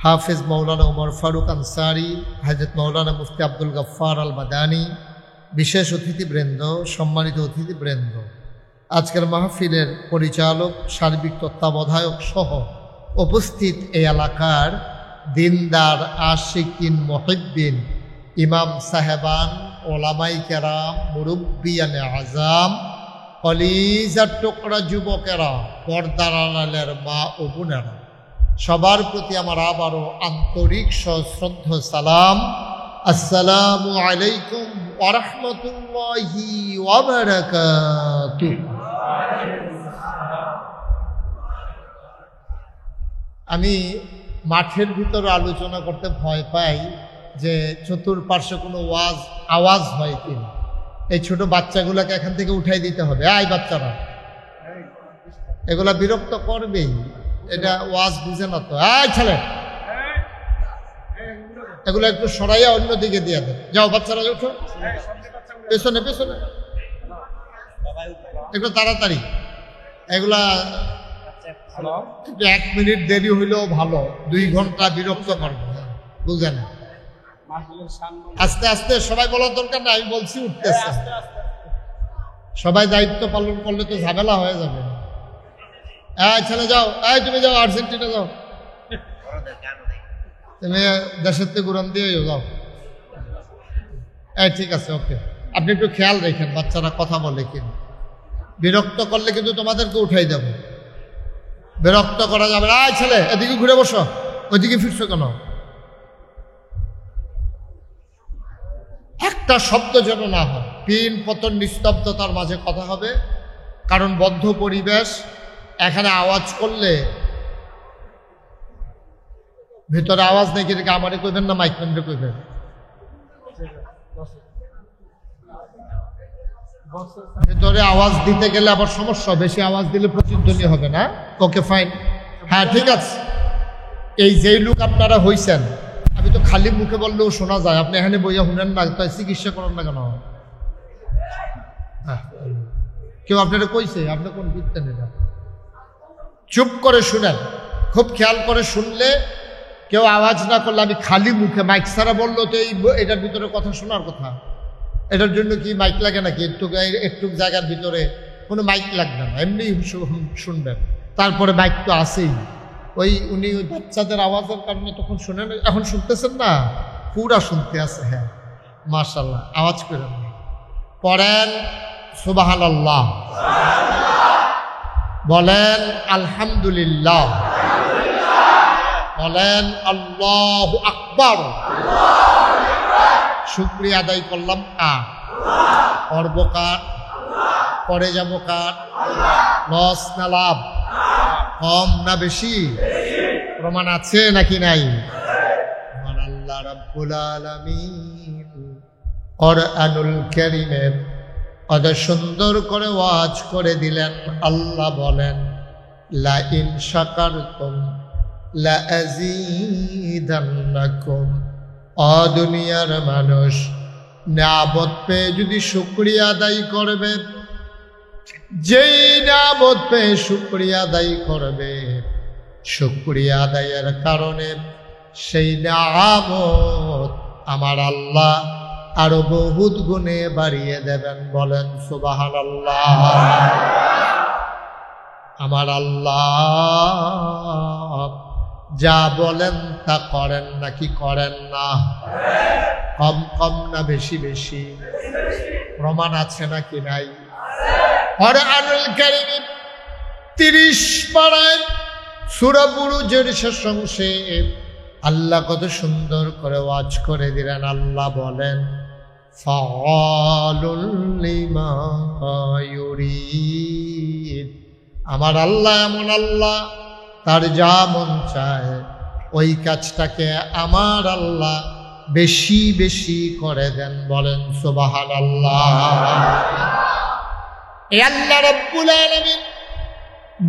হাফেজ মৌলানা উমর ফারুক আনসারি, হযরত মৌলানা মুফতি আব্দুল গফফার আল মাদানী, বিশেষ অতিথিবৃন্দ, সম্মানিত অতিথিবৃন্দ, আজকের মাহফিলের পরিচালক, সার্বিক তত্ত্বাবধায়ক সহ উপস্থিত এই এলাকার দিনদার আশিকিন মুহিব্বিন, ইমাম সাহেবান, ওলামাই কেরাম, মুরব্বিয়ানে আজাম, কলিজার টুকরা যুবকেরা, পর্দার আড়ালের মা ও বোনেরা, সবার প্রতি আমার আবারও আন্তরিক সশ্রদ্ধ সালাম। আসসালামু আলাইকুম ওয়া রাহমাতুল্লাহি ওয়া বারাকাতুহু। আমি মাঠের ভিতরে আলোচনা করতে ভয় পাই যে চতুর্পার্শ্বে কোনো আওয়াজ হয় কিনা। এই ছোট বাচ্চাগুলোকে এখান থেকে উঠাই দিতে হবে। এই বাচ্চারা, এগুলা বিরক্ত করবেই, এটা ওয়াজ বুঝে না তো। এই ছেলে, এগুলো একটু সরাইয়া অন্যদিকে দিয়ে দেন। যাও বাচ্চারা, উঠো পেছনে পেছনে, একটু তাড়াতাড়ি। এগুলা 1 মিনিট দেরি হইলেও ভালো, 2 ঘন্টা বিরক্ত করবো, বুঝেন? আস্তে আস্তে সবাই বলার দরকার না, আমি বলছি উঠতেছে। সবাই দায়িত্ব পালন করলে তো ঝামেলা হয়ে যাবে। ছেলে যাও, তুমি যাও, আর্জেন্টিনা যাও, তুমি দেশের থেকে ঘুরান দিয়ে যাও। ঠিক আছে, ওকে। আপনি একটু খেয়াল রেখেন বাচ্চারা কথা বলে কিনা। বিরক্ত করলে কিন্তু তোমাদেরকে উঠাই দেবো, বিরক্ত করা যাবে না। ছেলে, এদিকে ঘুরে বসো, ওইদিকে ফিরছো কেন? একটা শব্দ যেন না হয়, পিন পতন নিস্তব্ধতার মাঝে কথা হবে, কারণ বদ্ধ পরিবেশ। এখানে আওয়াজ করলে ভিতরে আওয়াজ নেই, কিন্তু আমারে কইবেন না, মাইকম্যানরে কইবেন। ভিতরে আওয়াজ দিতে গেলে আবার সমস্যা, বেশি আওয়াজ দিলে প্রতিধ্বনি হবে না। ওকে, ফাইন, হ্যাঁ ঠিক আছে। এই যেই লোক আপনারা হইছেন, আমি তো খালি মুখে বললেও শোনা যায়, আপনি এখানে বইয়া শুনেন না, তাই চিকিৎসা করেন না কেন? কেউ আপনারা কইছে? আপনি কোন বিদ্যা নেন? চুপ করে শুনেন, খুব খেয়াল করে শুনলে, কেউ আওয়াজ না করলে। আমি খালি মুখে, মাইক ছাড়া বললো তো এটার ভিতরে কথা শোনার কথা। এটার জন্য কি মাইক লাগে নাকি? একটু জায়গার ভিতরে কোনো মাইক লাগবে না, এমনি শুনবেন। তারপরে মাইক তো আছেই, ওই বাচ্চাদের আওয়াজের কারণে তখন শুনেন। এখন শুনতেছেন না? পুরা শুনতে আছে। হ্যাঁ, মাশাআল্লাহ, আওয়াজ করেন, পড়েন সুবহানাল্লাহ, বলেন আলহামদুলিল্লাহ, বলেন আল্লাহু আকবার। শুকরিয়া আদায় করলাম কার? করবো কার? করে যাবো কার? লস না লাভ? কম না বেশি? প্রমাণ আছে নাকি নাই? আমার আল্লাহ রাব্বুল আলামিন কোরআনুল কারীমে কত সুন্দর করে ওয়াজ করে দিলেন। আল্লাহ বলেন, লা ইন শাকারতুম লা আযীদান্নাকুম। দুনিয়ার মানুষ, নিয়ামত পেয়ে যদি শুকরিয়া আদায় করবে, যেই নিয়ামত পেয়ে শুকরিয়া আদায় করবে, শুকরিয়া আদায়ের কারণে সেই নিয়ামত আমার আল্লাহ আরো বহুত গুণে বাড়িয়ে দেবেন। বলেন সুবহানাল্লাহ। আমার আল্লাহ যা বলেন তা করেন নাকি করেন না? কম কম না বেশি বেশি? প্রমাণ আছে নাকি নাই? কুরআনুল কারীম 30 পারায় সূরা বুরুজের শেষ অংশে আল্লাহ কত সুন্দর করে ওয়াজ করে দিলেন। আল্লাহ বলেন ফাআলুল লিমা ইউরিদ। আমার আল্লাহ এমন আল্লাহ, তার যা মন চায় ওই কাজটাকে আমার আল্লাহ বেশি বেশি করে দেন। বলেন সুবহানাল্লাহ। এই আল্লাহ রাব্বুল আলামিন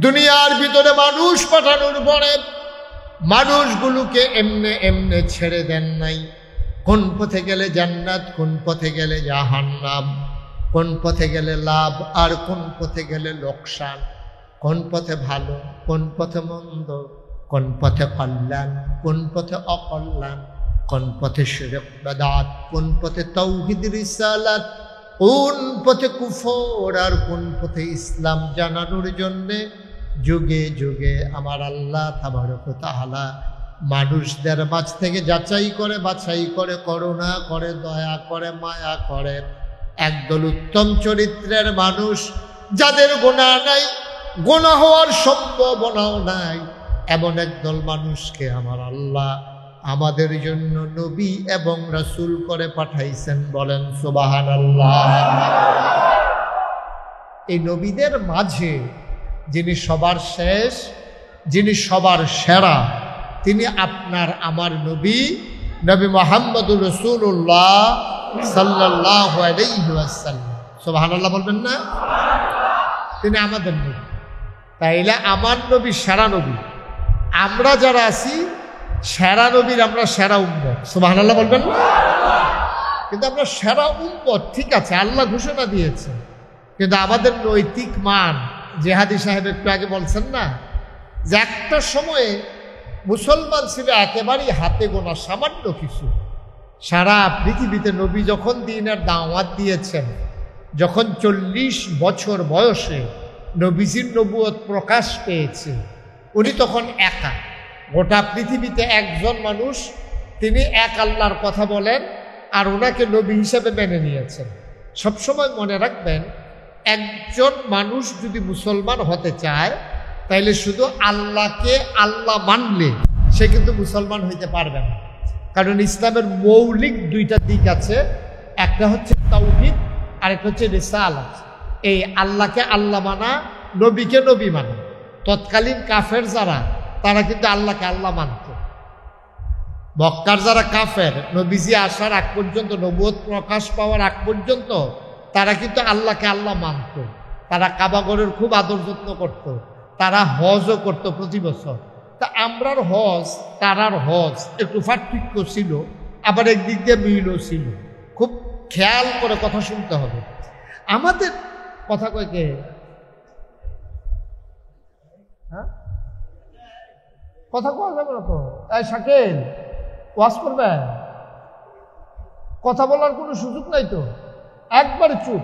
দুনিয়ার ভিতরে মানুষ পাঠানোর পরে মানুষগুলোকে এমনে এমনে ছেড়ে দেন নাই। কোন পথে গেলে জান্নাত, কোন পথে গেলে জাহান্নাম, কোন পথে গেলে লাভ আর কোন পথে গেলে লোকসান, কোন পথে ভালো কোন পথে মন্দ, কোন পথে কল্যাণ কোন পথে অকল্যাণ, কোন পথে শিরক বিদআত কোন পথে তাওহীদ রিসালাত, কোন পথে কুফর আর কোন পথে ইসলাম জানানোর জন্যে যুগে যুগে আমার আল্লাহ তাবারক ওয়া তাআলা মানুষদের মাঝ থেকে যাচাই করে বাছাই করে করুণা করে দয়া করে মায়া করে একদল উত্তম চরিত্রের মানুষ, যাদের গুনাহ নাই, গুনাহ হওয়ার সম্ভাবনাও নাই, এমন একদল মানুষকে আমার আল্লাহ আমাদের জন্য নবী এবং রাসূল করে পাঠাইছেন। বলেন সুবহানাল্লাহ। এই নবীদের মাঝে যিনি সবার শেষ, যিনি সবার সেরা, তিনি আপনার আমার নবী, নবী মুহাম্মদুর রাসূলুল্লাহ সাল্লাল্লাহু আলাইহি ওয়াসাল্লাম। সুবহানাল্লাহ বলবেন না? তিনি আমাদের নবী। তাইলে আমার নবী সেরা নবী, আমরা যারা আছি সেরা নবীর আমরা সেরা উম্মত। সুবহানাল্লাহ বলবেন না? কিন্তু আমরা সেরা উম্মত ঠিক আছে, আল্লাহ ঘোষণা দিয়েছে, কিন্তু আমাদের নৈতিক মান, জেহাদি সাহেব একটু আগে বলছেন না যে একটা সময়ে মুসলমান ছিল একেবারেই হাতে গোনা সামান্য কিছু। সারা পৃথিবীতে নবী যখন দ্বীনের দাওয়াত দিয়েছেন, যখন 40 বছর বয়সে নবীজির নবুয়ত প্রকাশ পেয়েছে, উনি তখন একা। গোটা পৃথিবীতে একজন মানুষ, তিনি এক আল্লাহর কথা বলেন আর ওনাকে নবী হিসেবে মেনে নিয়েছেন। সবসময় মনে রাখবেন, একজন মানুষ যদি মুসলমান হতে চায় তাইলে শুধু আল্লাহকে আল্লাহ মানলে সে কিন্তু মুসলমান হইতে পারবে না। কারণ ইসলামের মৌলিক দুইটা দিক আছে, একটা হচ্ছে তাওহীদ আর একটা হচ্ছে রিসালাত। এই আল্লাহকে আল্লাহ মানা, নবীকে নবী মানা। তৎকালীন কাফের যারা, তারা কিন্তু আল্লাহকে আল্লাহ মানত। মক্কার যারা কাফের, নবীজি আসার আগ পর্যন্ত, নবুয়ত প্রকাশ পাওয়ার আগ পর্যন্ত তারা কিন্তু আল্লাহকে আল্লাহ মানত। তারা কাবাগরের খুব আদর যত্ন করত, তারা হজও করত প্রতি বছর। তা আমরার হজ তারার হজ একটু পার্থক্য ছিল, আবার একদিক দিয়ে মিলও ছিল। খুব খেয়াল করে কথা শুনতে হবে। আমাদের কথা কয় কে? হ্যাঁ, কথা কোয়া যাবে না তো। এই শাকিল, ওয়াজ করবে? কথা বলার কোনো সুযোগ নাই তো, একবারে চুপ।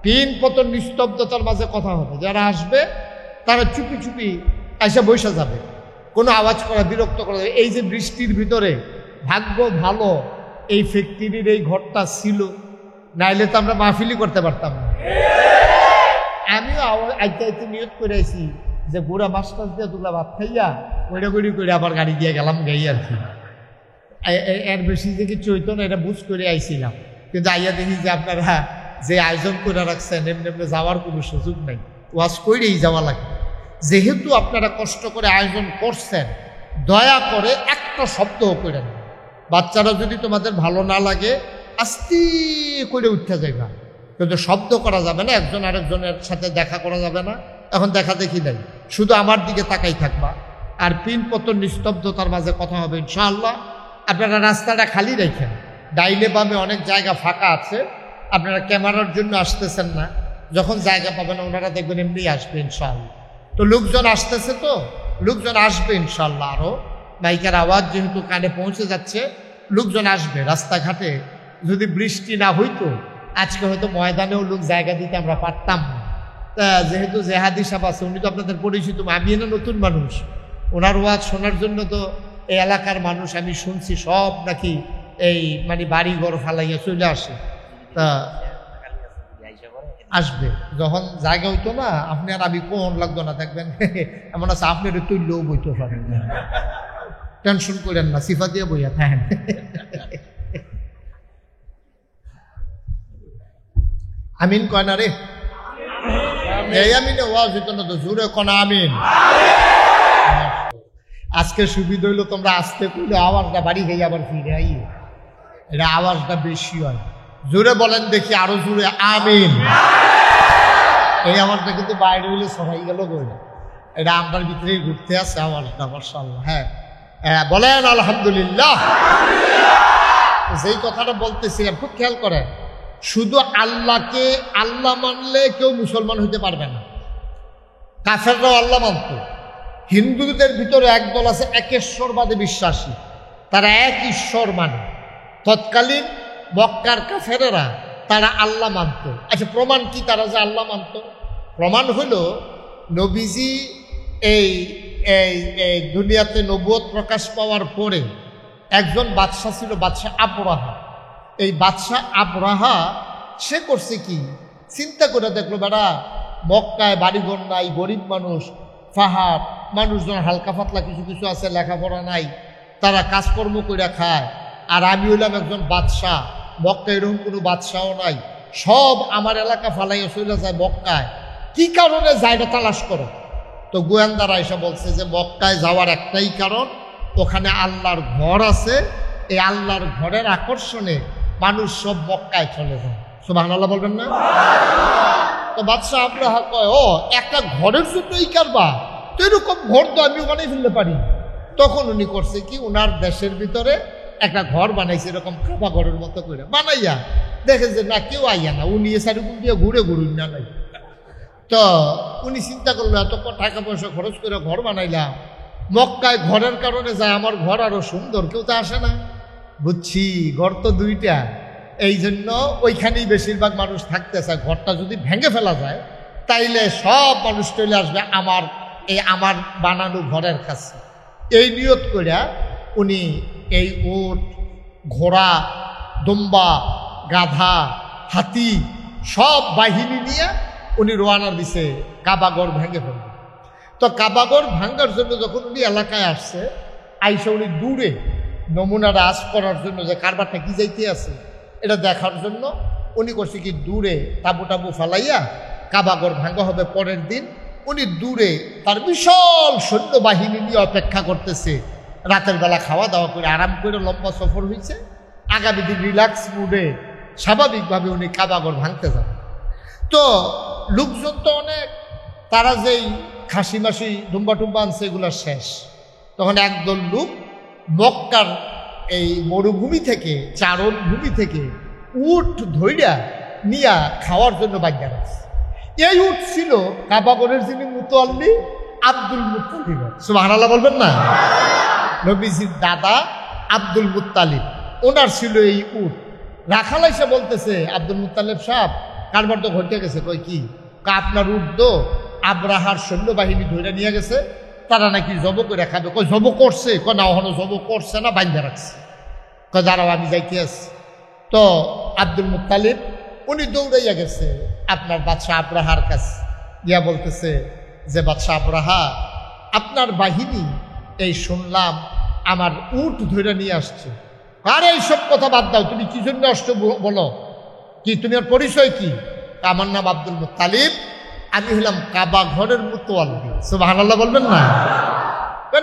পিন পতন নিস্তব্ধতার মাঝে কথা হবে। যারা আসবে তারা চুপি চুপি এসে বসে যাবে, কোনো আওয়াজ করা, বিরক্ত করা যাবে। এই যে বৃষ্টির ভিতরে ভাগ্য ভালো এই ফ্যাক্টরির এই ঘরটা ছিল, নাইলে তো আমরা মাহফিলি করতে পারতাম না। আমিও আইতে আইতে নিয়ত করে আইছি যে গোড়া মাছ টাছ দিয়ে দুলা ভাত খাইয়া ওইটা গুড়ি করে আবার গাড়ি দিয়ে গেলাম গাই আর কি। এর বেশি যে কিছু হইতো না, এটা বুঝ করে আইছিলাম। কিন্তু আইয়া দেখি যে আপনারা যে আয়োজন করে রাখছেন, এমনি এমনি যাওয়ার কোনো সুযোগ নাই, ওয়াজ করেই যাওয়া লাগে। যেহেতু আপনারা কষ্ট করে আয়োজন করছেন, দয়া করে একটা শব্দও করেন। বাচ্চারা যদি তোমাদের ভালো না লাগে আস্তে করে উঠতে যাইবা, কিন্তু শব্দ করা যাবে না, একজন আরেকজনের সাথে দেখা করা যাবে না। এখন দেখা দেখি নাই, শুধু আমার দিকে তাকাই থাকবা আর পিন পতন নিস্তব্ধতার মাঝে কথা হবে ইনশাআল্লাহ। আপনারা রাস্তাটা খালি রেখেন, ডাইলে বামে অনেক জায়গা ফাঁকা আছে। আপনারা ক্যামেরার জন্য আসতেছেন না, যখন জায়গা পাবেন ওনারা দেখবেন এমনি আসবে ইনশাআল্লাহ। তো লোকজন আসতেছে, তো লোকজন আসবে ইনশাআল্লাহ। আরও মাইকের আওয়াজ যেহেতু কানে পৌঁছে যাচ্ছে, লোকজন আসবে। রাস্তাঘাটে যদি বৃষ্টি না হইতো আজকে হয়তো ময়দানেও লোক জায়গা দিতে আমরা পারতাম না। তা যেহেতু জেহাদি সাহেব আছে, উনি তো আপনাদের পরিচিত, আমি না নতুন মানুষ, ওনার ওয়াজ শোনার জন্য তো এই এলাকার মানুষ আমি শুনছি সব নাকি এই মানে বাড়ি ঘর ফালাইয়া চলে আসে। তা আসবে যখন জায়গা হইতো না, আপনি আর আমি কোন লাগতো না, দেখবেন এমন আছে আপনার তুললেও বইতে পারেন না, টেনশন করেন না, সিফা দিয়ে বইয়া থাকেন। আমিন কয় না রে, এই আমিনে ওয়াজ হইতো না তো, জোরে কনা আমিন। আজকে সুবিধা হইলো তোমরা আসতে কইলে আওয়াজটা বাড়ি গিয়ে আবার ফিরে আই, এটা আওয়াজটা বেশি হয়। জোরে বলেন দেখি, আরো জোরে আমিন। এই আওয়াজটা কিন্তু বাইরে হইলে সবাই গেল বই, এটা আমার ভিতরেই ঘুরতে আছে আওয়াজটা, মাশাআল্লাহ। হ্যাঁ বলেন আলহামদুলিল্লাহ। যেই কথাটা বলতেছিলাম খুব খেয়াল করেন, শুধু আল্লাহকে আল্লাহ মানলে কেউ মুসলমান হইতে পারবে না। কাফেররাও আল্লাহ মানত। হিন্দুদের ভিতরে একদল আছে একেশ্বরবাদে বিশ্বাসী, তারা এক ঈশ্বর মানে। তৎকালীন মক্কার কাফেরেরা তারা আল্লাহ মানত। আচ্ছা প্রমাণ কি তারা যে আল্লাহ মানত? প্রমাণ হইল নবীজি এই এই দুনিয়াতে নবুয়ত প্রকাশ পাওয়ার পরে একজন বাদশাহ ছিল, বাদশাহ আবরাহা। এই বাদশাহ আবরাহা সে করছে কি, চিন্তা করে দেখলো বেড়া মক্কায় বাড়িঘর নাই, গরিব মানুষ, পাহাড়, মানুষজন হালকা পাতলা কিছু কিছু আছে, লেখাপড়া নাই, তারা কাজকর্ম করে খায়। আর আমি হইলাম একজন বাদশাহ, মক্কায় এরকম কোনো বাদশাহও নাই, সব আমার এলাকা ফালাইয়া চলে যায় মক্কায়, কি কারণে যায়টা তালাশ করো। তো গোয়েন্দারা এসে বলছে যে মক্কায় যাওয়ার একটাই কারণ, ওখানে আল্লাহর ঘর আছে, এই আল্লাহর ঘরের আকর্ষণে মানুষ সব মক্কায় চলে যায়। সুবহানাল্লাহ বলবেন না? তো বাদশাহ আবরাহা কয়, ও একটা ঘরের জন্যই কারবা, তো এরকম ঘর তো আমি বানাই ফেলতে পারি। তখন উনি করছে কি, ওনার দেশের ভিতরে একটা ঘর বানাইছে, এরকম কাবা ঘরের মতো করে বানাইয়া দেখে যে না কেউ আইয়া না, উনি এসারিগুল দিয়ে ঘুরে ঘুরুন না নাই। তো উনি চিন্তা করলো এত টাকা পয়সা খরচ করে ঘর বানাইলাম, মক্কায় ঘরের কারণে যায় আমার ঘর আরো সুন্দর, কেউ তো আসে না। বুঝছি, ঘর তো দুইটা, এই জন্য ওইখানেই বেশিরভাগ মানুষ থাকতে চায়। ঘরটা যদি ভেঙে ফেলা যায় তাইলে সব মানুষ চলে আসবে আমার বানানো ঘরের কাছে। এই নিয়ত করিয়া উনি এই উট, ঘোড়া, দুম্বা, গাধা, হাতি সব বাহিনী নিয়ে উনি রওনা দিছে কাবাগর ভেঙে ফেলবে। তো কাবাগর ভাঙ্গার জন্য যখন উনি এলাকায় আসছে, আইসা উনি দূরে নমুনা রাজ করার জন্য যে কারবারটা কি যাইতে আছে এটা দেখার জন্য উনি করছে কি, দূরে তাবু টাবু ফালাইয়া কাবাগর ভাঙ্গা হবে পরের দিন, উনি দূরে তার বিশাল সৈন্যবাহিনী নিয়ে অপেক্ষা করতেছে। রাতের বেলা খাওয়া দাওয়া করে আরাম করে লম্বা সফর হয়েছে, আগামী দিন রিল্যাক্স মুডে স্বাভাবিকভাবে উনি কাবাগর ভাঙতে যান। তো লোকজন তো অনেক, তারা যেই খাসি মাসি ডুম্বা টুম্বা আনছে এগুলো শেষ। তখন একদল লোক মক্কার এই মরুভূমি থেকে, চারণ ভূমি থেকে উট ধইরা নিয়া খাওয়ার জন্য বাগ্যা রাখছে। এই উট ছিল কাবাগরের যিনি মুতাল্লি, আব্দুল মুত্তালিব। সুবহানাল্লাহ বলবেন না? নবীজির দাদা আব্দুল মুত্তালিব, ওনার ছিল এই উট। রাখাল এসে বলতেছে, আব্দুল মুত্তালিব সাহেব কারবার তো ঘটে গেছে। কই কি? আপনার উট তো আবরাহার সৈন্যবাহিনী ধরে নিয়ে গেছে, তারা নাকি জব করে খাবে। কই জব করছে? কয় না, ওখানে জব করছে না, বাইন্ধা রাখছে। কয় দাঁড়াও আমি যাইতে আসছি। তো আব্দুল মুত্তালিব উনি দৌড়াইয়া গেছে আপনার বাদশাহ আবরাহার কাছে, ইয়া বলতেছে যে বাদশাহ আবরাহা, আপনার বাহিনী এই শুনলাম আমার উট ধরে নিয়ে আসছে। আর এইসব কথা বাদ দাও, তুমি কি জন্য আসছো বলো, কি তুমি আর পরিচয় কি? আমার নাম আব্দুল মুত্তালিব, আমি হলাম কাবা ঘরের মুতাওয়াল্লি। সুবহানাল্লাহ বলবেন না?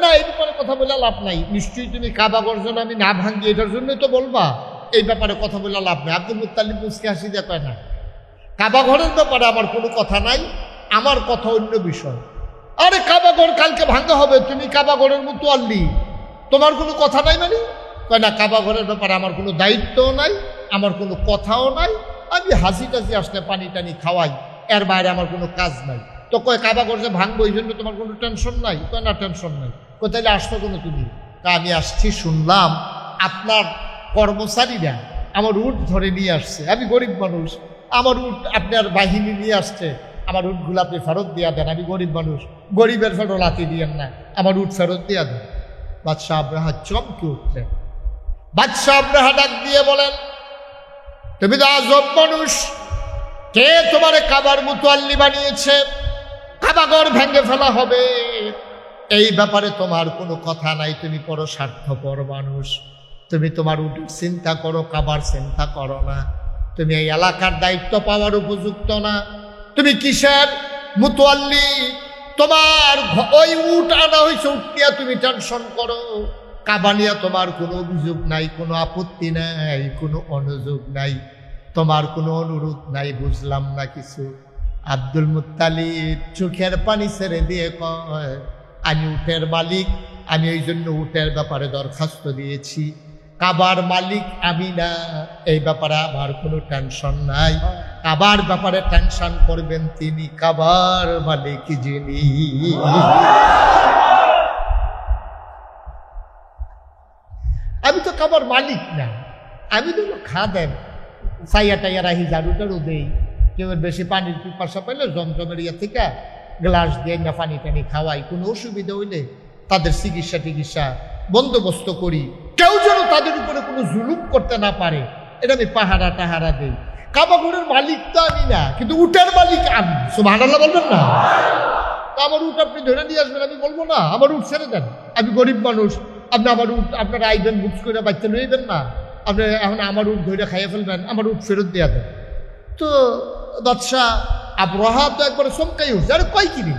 না এই ব্যাপারে কথা বলে লাভ নাই, নিশ্চয়ই তুমি কাবা ঘর যেন আমি না ভাঙ্গি এটার জন্যই তো বলবা, এই ব্যাপারে কথা বলে লাভ নাই। আব্দুল মুত্তালিব মুসকে হাসি দিয়ে কয়, না কাবা ঘরের ব্যাপারে আমার কোনো কথা নাই, আমার কথা অন্য বিষয়। আরে কাবা ঘর কালকে ভাঙ্গা হবে, তুমি কাবা ঘরের মুতাওয়াল্লি, তোমার কোনো কথা নাই মানে? কয় না, কাবা ঘরের ব্যাপারে আমার কোনো দায়িত্বও নাই, আমার কোনো কথাও নাই, আমি হাসি টাসি আসলে পানি টানি খাওয়াই, এর বাইরে আমার কোনো কাজ নাই। তো কয় কাবা ঘর যে ভাঙবো এই জন্য তোমার কোনো টেনশন নাই? কয় না টেনশন নাই। কয় তাহলে আসতো কোনো তুমি? তা আমি আসছি, শুনলাম আপনার কর্মচারীরা আমার উট ধরে নিয়ে আসছে। আমি গরিব মানুষ, আমার উট আপনার বাহিনী নিয়ে আসছে, আমার উটগুলো আপনি ফেরত দিয়া দেন। আমি গরিব মানুষ, গরিবের ফেরত লাতি দিয়েন না, আমার উট ফেরত দিয়া দেন। বাদশাহ আব্রাহা চমকে উঠলেন। বাদশাহ আব্রাহা ডাক দিয়ে বলেন, তুমি তো আজব মানুষ, কে তোমারে কাবার মুতাল্লি বানিয়েছে? কাবাঘর ভেঙে ফেলা হবে, এই ব্যাপারে তোমার কোনো কথা নাই। তুমি বড় স্বার্থপর মানুষ, তুমি তোমার উটের চিন্তা করো, কাবার চিন্তা করো না। তুমি এই এলাকার দায়িত্ব পাওয়ার উপযুক্ত না। তুমি কিসের মুতাল্লি? তোমার ওই উট আনা হয়েছে, উট নিয়ে তুমি টেনশন করো। কাবা নিয়ে তোমার কোনো অভিযোগ নাই, কোনো আপত্তি নাই, কোনো অনুযোগ নাই, তোমার কোনো অনুরোধ নাই। বুঝলাম না কিছু। আব্দুল মুত্তালিব চোখের পানি ছেড়ে দিয়ে কয়, আমি উটের মালিক, আমি ওই জন্য উটের ব্যাপারে দরখাস্ত দিয়েছি। কাবার মালিক আমি না, এই ব্যাপারে আমার কোনো টেনশন নাই। কাবার ব্যাপারে টেনশন করবেন তিনি, কাবার মালিক যিনি। আমি তো কাবার মালিক না, আমি তো খাদেম। সাইয়া টাইয়া রাহি, ঝাড়ু টাড়ু দেই, কেউ বেশি পানির পিপাসা পাইলে জমজমের ইয়া থেকে গ্লাস দিয়ে না পানি টানি খাওয়াই। কোনো অসুবিধা হইলে তাদের চিকিৎসা টিকিৎসা বন্দোবস্ত করি, কেউ যেন তাদের উপরে কোনো জুলুম করতে না পারে, এটা আমি পাহারা টাহারা দেই। কাবাঘরের মালিক তো আমি না, কিন্তু উটের মালিক আমি। সুবহানাল্লাহ বলবেন না? আমার উট আপনি ধরে নিয়ে আসবেন, আমি বলবো না আমার উট ছেড়ে দেন, আমি গরিব মানুষ, আপনি আমার উট আপনারা আইবেন বুকস করে বাচ্চা লইবেন না, আপনি এখন আমার উট ধরে খাইয়ে ফেলবেন, আমার উট ফেরত দেওয়া দেন। তো বাদশাহ আবরাহা তো একবারে চমকাই উঠছে, আরে কয় কিনি,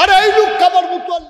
আরে এই লোক কাবার মুতাল্লি।